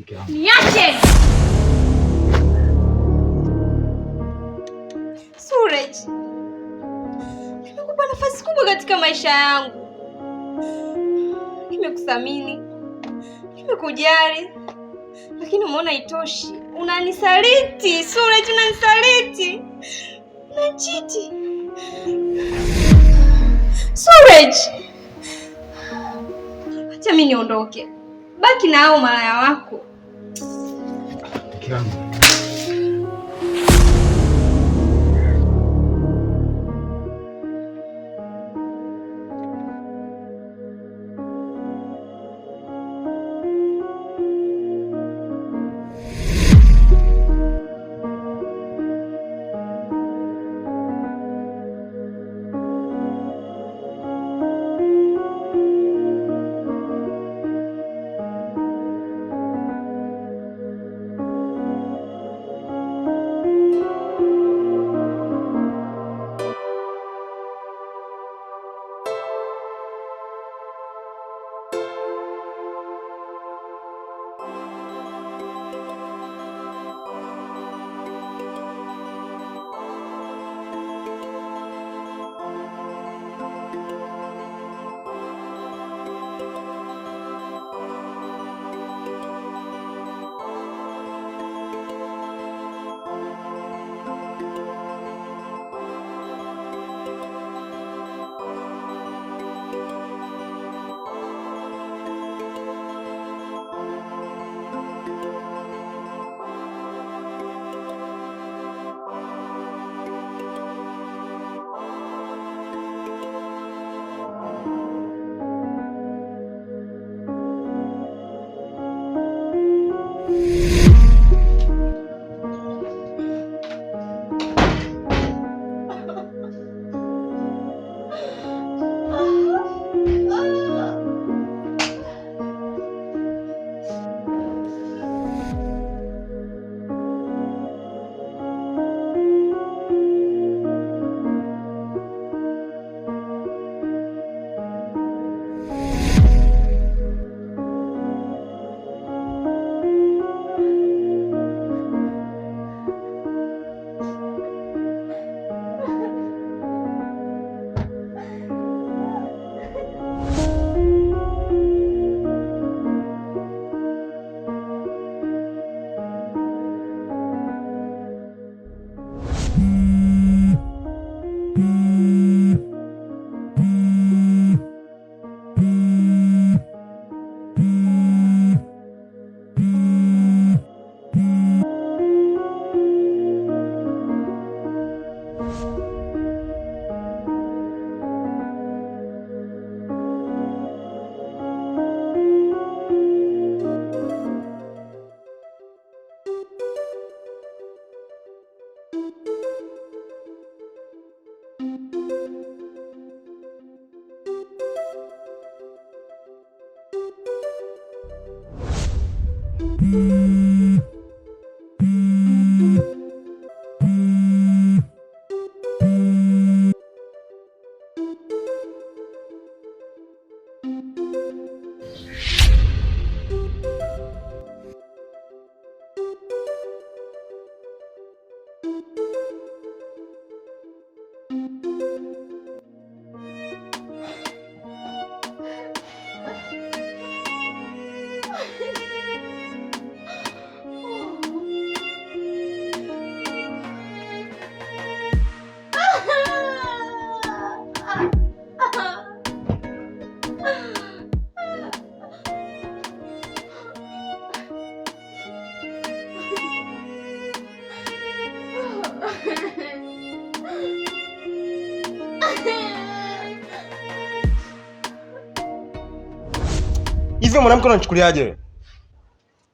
Niache! Suraj, nimekupa nafasi kubwa katika maisha yangu. Nimekuthamini, nimekujali, lakini umeona haitoshi. Unanisaliti, Suraj, unanisaliti. Unachiti. Suraj! Acha mimi niondoke. Baki na hao malaya wako. Kiangu. Hivyo mwanamke unanichukuliaje wewe?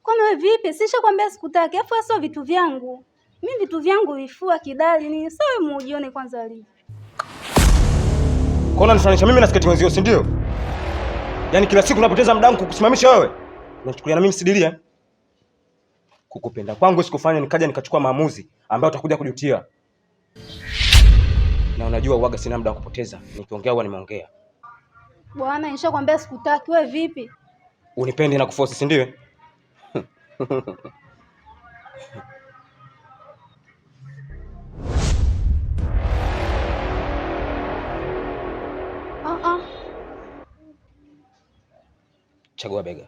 Kwani wewe vipi? Sishakwambia sikutaki. Afu sio vitu vyangu. Mimi vitu vyangu vifua kidali ni sawa, mujione kwanza alivyo. Kwa nini unanifanisha mimi na sketi wenzio, si ndio? Yaani kila siku unapoteza muda wangu kukusimamisha wewe. Unachukulia na mimi sidilia? Kukupenda kwangu sikufanya nikaja nikachukua maamuzi ambayo utakuja kujutia. Na unajua uaga sina muda wa kupoteza. Nikiongea huwa nimeongea. Bwana, nishakwambia sikutaki. Wewe vipi? Unipendi na kuforce, si ndio? Chagua bega.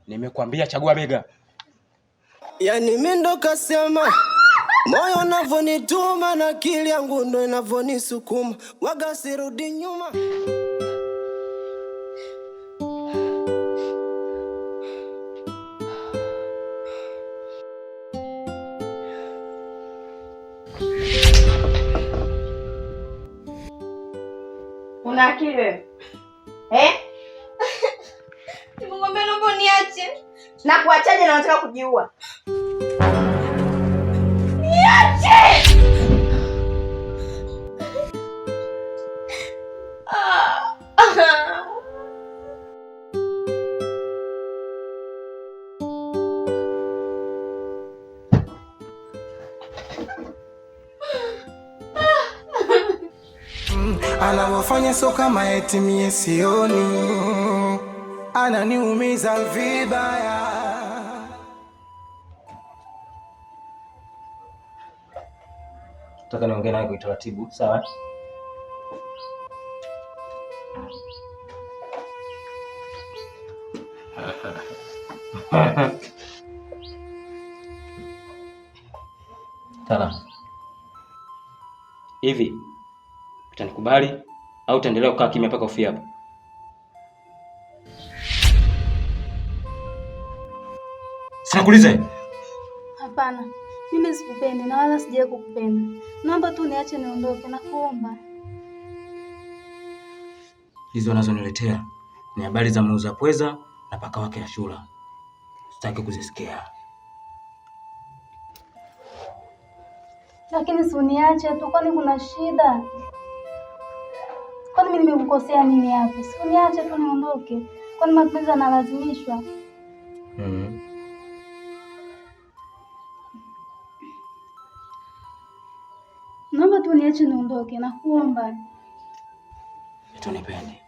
Nimekuambia chagua bega. Yani mimi ndo kasema moyo unavonituma na akili yangu ndo inavonisukuma, waga sirudi nyuma. Una akili wewe? Nimekuambia naomba niache. Na kuachaje na unataka kujiua? Niache! Anawafanya so kama eti mie sioni, ananiumiza vibaya. Nataka niongee naye kwa taratibu, sawa? Tala. Hivi utanikubali au utaendelea kukaa kimya mpaka ufie hapa? Sinakuuliza. Hapana. Mimi sikupendi na wala sijawahi kukupenda. Naomba tu niache niondoke na kuomba. Hizo unazoniletea ni habari za muuza pweza na paka wake Ashura. Sitaki kuzisikia. Lakini si uniache tu, kwani kuna shida? Kwani mimi nimekukosea nini hapo? Si uniache tu niondoke. Kwani mapenzi yanalazimishwa? Naomba tu niache niondoke na kuomba. Tunipende.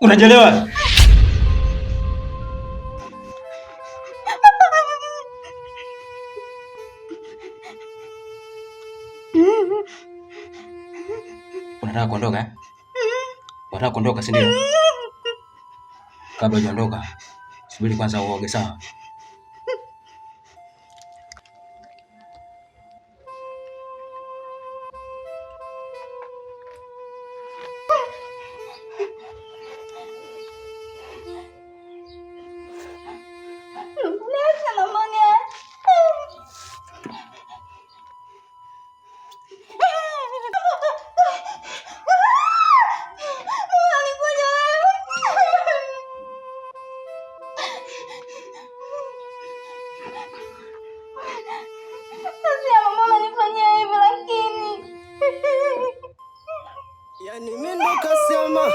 Unajelewa? Unataka kuondoka eh? Unataka kuondoka si ndio? Kabla hujaondoka, subiri kwanza uoge, sawa? Yani mimi ndo kasema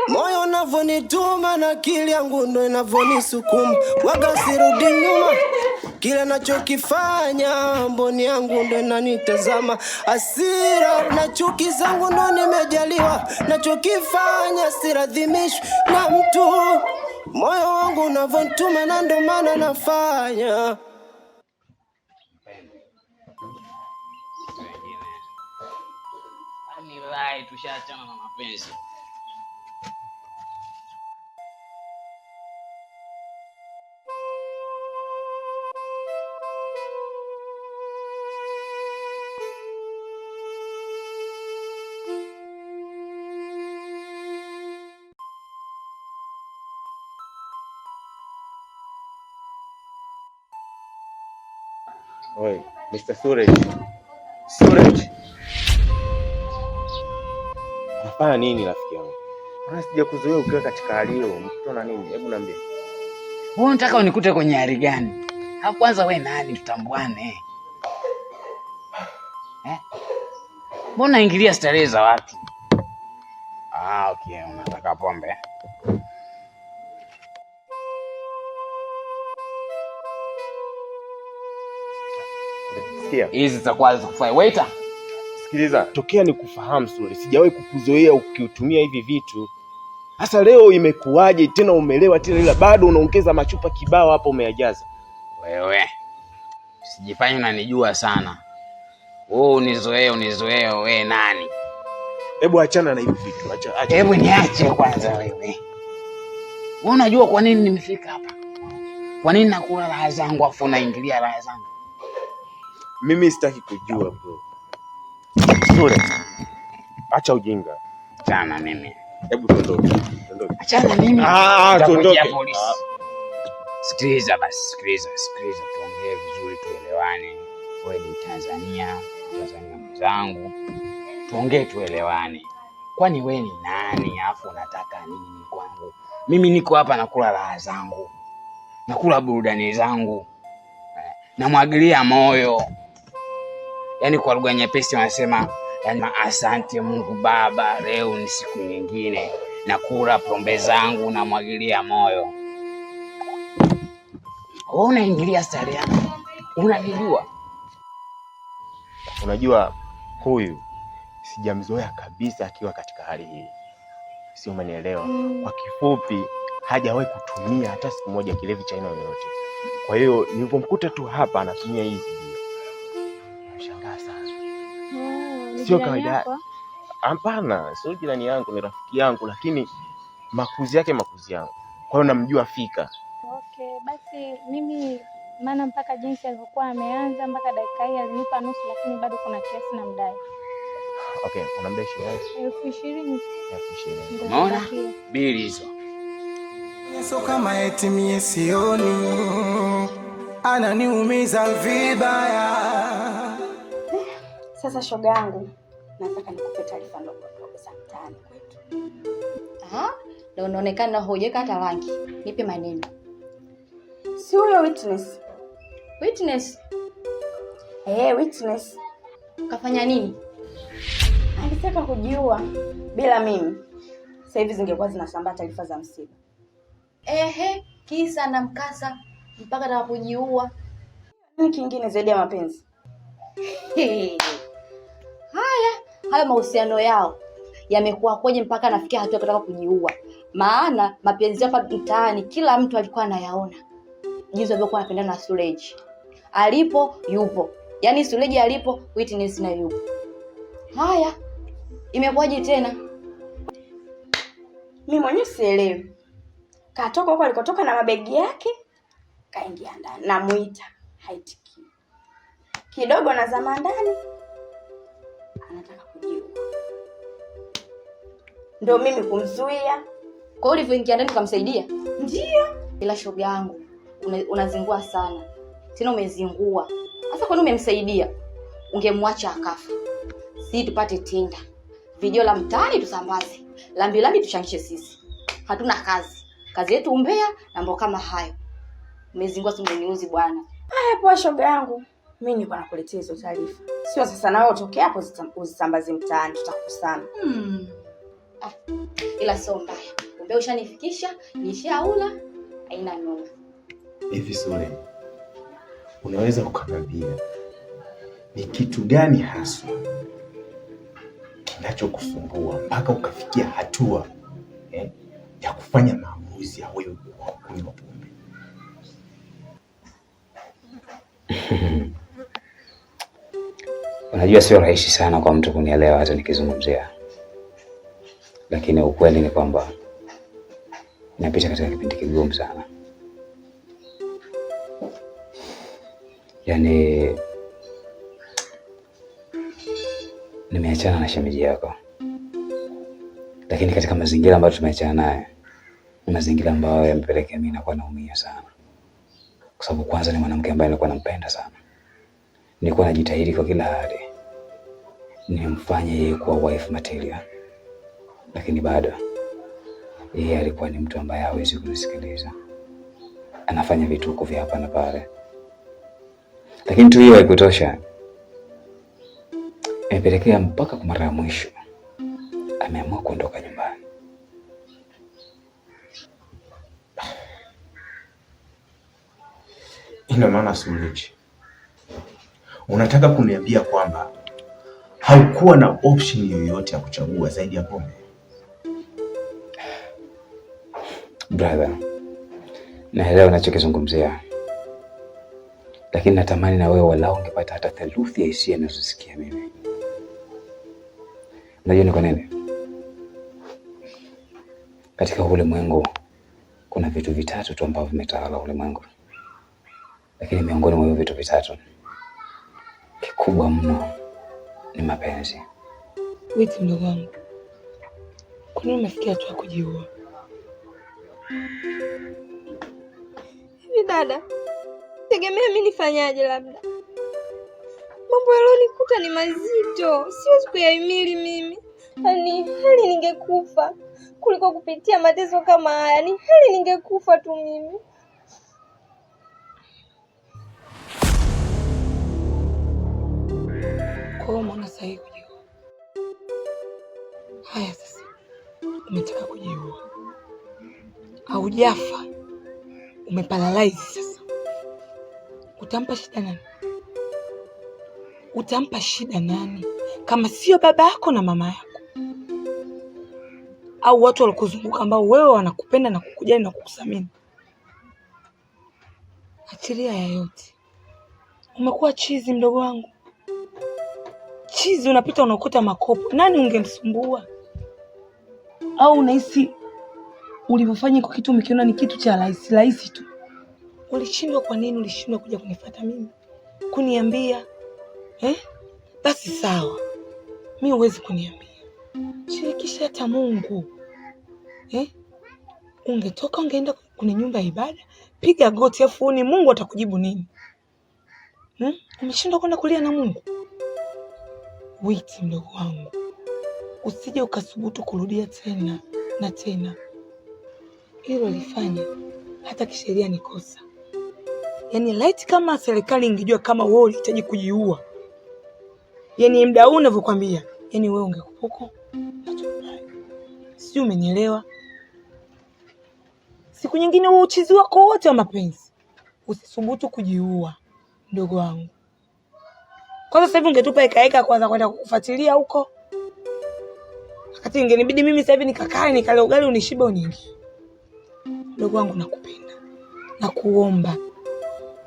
moyo unavonituma na akili yangu ndo inavonisukuma, waga sirudi nyuma. Kile nachokifanya mboni yangu ndo inanitazama, hasira na chuki zangu ndo nimejaliwa. Nachokifanya siradhimishwi na mtu, moyo wangu unavonituma na ndo maana nafanya. Nilai tushaachana na mapenzi. Oi, Mr. Suraj. Unafanya nini rafiki yangu? Mbona sijakuzoea ukiwa katika hali hiyo? Mkutana nini? Hebu niambie. Wewe unataka unikute kwenye hali gani? Hapo kwanza wewe nani tutambuane? Mbona ingilia starehe za watu? Okay, unataka pombe? Sikia. Hizi zitakuwa zikufai. Waiter. Sikiliza, tokea nikufahamu Suraj, sijawahi kukuzoea ukiutumia hivi vitu. Sasa leo imekuwaje tena umelewa tena ila bado unaongeza machupa kibao hapo umeyajaza? Wewe usijifanye unanijua sana. Wewe unizoee wewe nani? Hebu achana na hivi vitu. Acha. Hebu niache kwanza wewe. Wewe unajua kwa nini nimefika hapa? Kwa nini nakula raha zangu afu unaingilia raha zangu? Mimi sitaki kujua bro. Sure. Acha ujinga. Achana mimi. Hebu tuondoke. Achana mimi. Tuondoke. Sikiliza basi, sikiliza. Tuongee vizuri tuelewane. Wewe ni Tanzania mwenzangu. Tuongee tuelewane. Kwani wewe ni nani afu unataka nini kwangu? Mimi niko hapa nakula raha zangu. Nakula burudani zangu. Namwagilia moyo. Yaani kwa lugha nyepesi wanasema yaani asante Mungu Baba, leo ni siku nyingine. Nakula pombe zangu namwagilia moyo. Wewe unaingilia stari yangu. Unanijua? Unajua huyu sijamzoea kabisa akiwa katika hali hii. Sio, umenielewa? Kwa kifupi hajawahi kutumia hata siku moja kilevi cha aina yoyote. Kwa hiyo nilipomkuta tu hapa anatumia hizi bia. Nashangaa sana. Sio kawaida. Hapana, sio jirani yangu, ni rafiki yangu, lakini makuzi yangu. Kwa hiyo namjua fika. Okay, basi mimi maana mpaka jinsi alivyokuwa ameanza mpaka dakika hii alinipa nusu, lakini bado kuna kiasi na mdai. Okay, unamdai shilingi 20,000. 20,000. Unaona? Bili hizo. So kama eti mie sioni, ananiumiza vibaya. Sasa shoga yangu, nataka nikupe taarifa ndogo za mtaani kwetu. Na unaonekana hujeka hata rangi. Nipe maneno. Si huyo Witness? Witness? Witness. Kafanya nini? Alitaka kujiua bila mimi. Sasa hivi zingekuwa zinasambaa taarifa za msiba. Kisa na mkasa mpaka ataka kujiua. Nini kingine zaidi ya mapenzi? Haya mahusiano yao yamekuwa koje mpaka nafikia hatua kutaka kujiua? Maana mapenzi hapa mtaani kila mtu alikuwa anayaona. Jinsi alivyokuwa anapendana na Suleji. Alipo yupo. Yaani Suleji alipo Witness na yupo. Haya, imekuwaje tena? Mimi mwenyewe sielewi. Katoka huko alikotoka na mabegi yake, kaingia ndani. Namuita, haitiki. Kidogo na zama ndani, anataka kujiua. Ndio mimi kumzuia. Kwa hiyo ulivyoingia ndani ukamsaidia? Ndio. Ila shoga yangu, unazingua sana. Tena umezingua. Sasa kwa nini umemsaidia? Ungemwacha akafa. Si tupate tinda. Video la mtaani tusambaze. Lambi tuchangishe sisi. Hatuna kazi. Kazi yetu umbea na mambo kama hayo. Umezingua simeniuzi bwana. Haya poa shoga yangu. Mimi niko nakuletea hizo taarifa. Sio sasa na wewe utokea hapo uzisambaze mtaani tutakusana. Ila sio mbaya. Umbea ushanifikisha, nishaula, haina noma. Hivi Sule, unaweza ukaniambia ni kitu gani hasa kinachokusumbua mpaka ukafikia hatua ya kufanya maamuzi ya wewe kunywa pombe? Unajua sio rahisi sana kwa mtu kunielewa hata nikizungumzia. Lakini ukweli ni kwamba napita katika kipindi kigumu sana. Yaani nimeachana na shemeji yako. Lakini katika mazingira ambayo tumeachana naye ni mazingira ambayo yamepelekea mimi nakuwa naumia sana. Kwa sababu kwanza ni mwanamke ambaye nilikuwa nampenda sana. Nilikuwa najitahidi kwa kila hali nimfanye yeye kuwa wife material. Lakini bado yeye alikuwa ni mtu ambaye hawezi kunisikiliza. Anafanya vituko vya hapa na pale. Lakini tu hiyo haikutosha. Imepelekea mpaka kwa mara ya mwisho ameamua kuondoka nyumbani. Ina maana Suleji, unataka kuniambia kwamba haukuwa na option yoyote ya kuchagua zaidi ya pombe? Brother, naelewa unachokizungumzia, lakini natamani na wewe walau ungepata hata theluthi ya hisia ninazosikia mimi. Unajua ni kwa nini? Katika ulimwengu kuna vitu vitatu tu ambavyo vimetawala ulimwengu, lakini miongoni mwa hivyo vitu vitatu kikubwa mno ni mapenzi. Witi mdogo wangu, kwa nini umefikia hatua kujiua? Hivi dada, tegemea mimi nifanyaje? Labda mambo yalionikuta ni mazito, siwezi kuyahimili mimi. Yaani heri ningekufa kuliko kupitia mateso kama haya. Yaani heri ningekufa tu mimi. Kwa hiyo umeona sahihi kujiua. Haya sasa, umetaka kujiua, haujafa, umeparalyze sasa. Utampa shida nani? Utampa shida nani kama sio baba yako na mama yako au watu walikuzunguka ambao wewe wanakupenda na kukujali na kukusamini? Achilia ya yote. Umekuwa chizi mdogo wangu. Chizi, unapita unakuta makopo. Nani ungemsumbua? Au unahisi ulivyofanya kwa kitu umekiona ni kitu cha rahisi tu? Ulishindwa kwa nini? Ulishindwa kuja kunifuata mimi? Kuniambia? Basi sawa. Mimi huwezi kuniambia. Shirikisha hata Mungu. Ungetoka ungeenda kwenye nyumba ya ibada, piga goti afu ni Mungu atakujibu nini? Umeshindwa kwenda kulia na Mungu? Witi mdogo wangu, usije ukasubutu kurudia tena na tena. Hilo lifanya hata kisheria ni kosa. Yaani laiti kama serikali ingejua kama wewe unahitaji kujiua, yaani muda huu ninavyokuambia, yaani wewe ungekupuko. Sio, umenielewa? Siku nyingine wewe uchizi wako wote wa mapenzi, usisubutu kujiua mdogo wangu. Kwanza sasa hivi ungetupa ekaeka kwanza kwenda kukufuatilia huko. Wakati ingenibidi mimi sasa hivi nikakae nikale ugali unishibe uningi. Mdogo wangu nakupenda.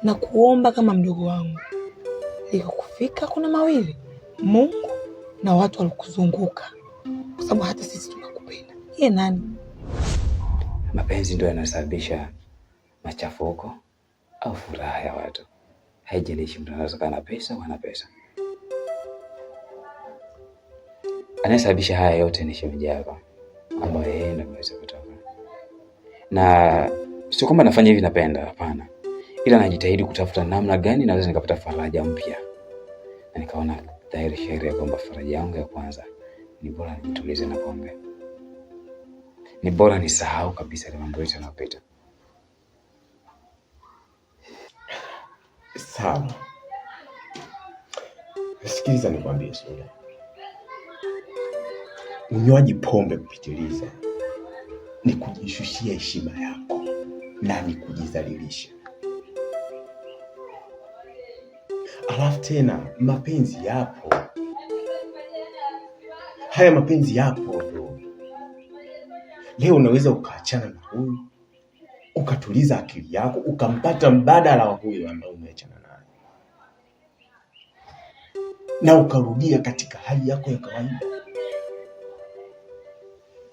Nakuomba kama mdogo wangu. Liko kufika kuna mawili, Mungu na watu walikuzunguka. Kwa sababu hata sisi tunakupenda. Yeye nani? Mapenzi ndio yanasababisha machafuko au furaha ya watu. Haijalishi mtu anaweza kuwa na pesa au hana pesa. Anayesababisha haya yote ni shemeji yako, ambaye yeye ndiye ameweza kutoka. Na sio kwamba nafanya hivi napenda, hapana. Ila najitahidi kutafuta namna gani naweza nikapata faraja mpya. Na nikaona dhahiri shahiri kwamba faraja yangu ya kwanza ni bora nitulize na pombe. Ni bora nisahau kabisa ile mambo yote yanayopita. Sawa. Sikiliza nikwambie Sule. Unywaji pombe kupitiliza ni kujishushia heshima yako na ni kujidhalilisha. Alafu tena mapenzi yapo. Haya mapenzi yapo. Leo unaweza ukaachana na huyu, ukatuliza akili yako, ukampata mbadala wa huyu ambaye umeachana naye, na ukarudia katika hali yako ya kawaida.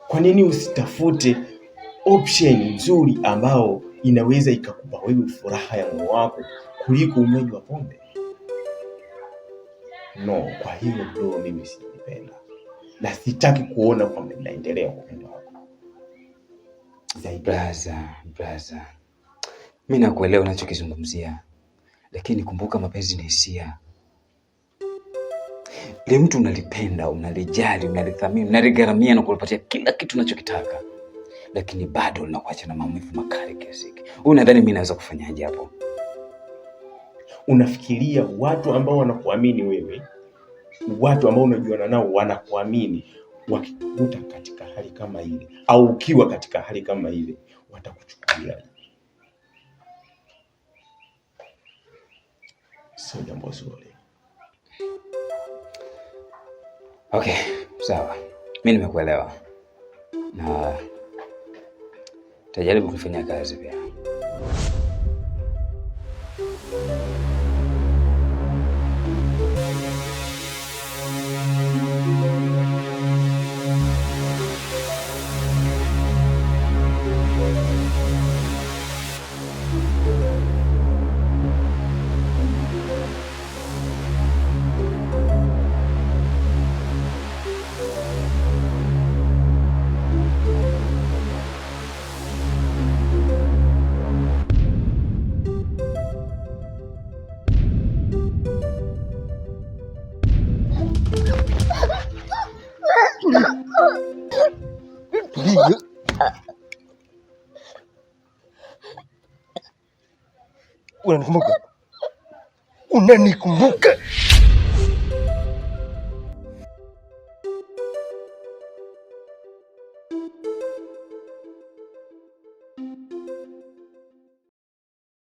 Kwa nini usitafute option nzuri ambao inaweza ikakupa wewe furaha ya moyo wako kuliko unywaji wa pombe? No, kwa hiyo bro, mimi sijipenda na sitaki kuona kwamba mnaendelea kupenda wako. Braza. Mimi nakuelewa unachokizungumzia. Lakini kumbuka mapenzi ni hisia. Ile mtu unalipenda, unalijali, unalithamini, unaligaramia na kulipatia kila kitu unachokitaka. Lakini bado unakuacha na maumivu makali kiasi hiki. Unadhani mimi naweza kufanyaje hapo? Unafikiria watu ambao wanakuamini wewe, watu ambao unajuana nao wanakuamini, wakikukuta katika hali kama ile au ukiwa katika hali kama ile, watakuchukulia? Sio jambo zuri. Okay, sawa. Mimi nimekuelewa. Na Tajaribu kufanya kazi pia. Unanikumbuka? Unanikumbuka?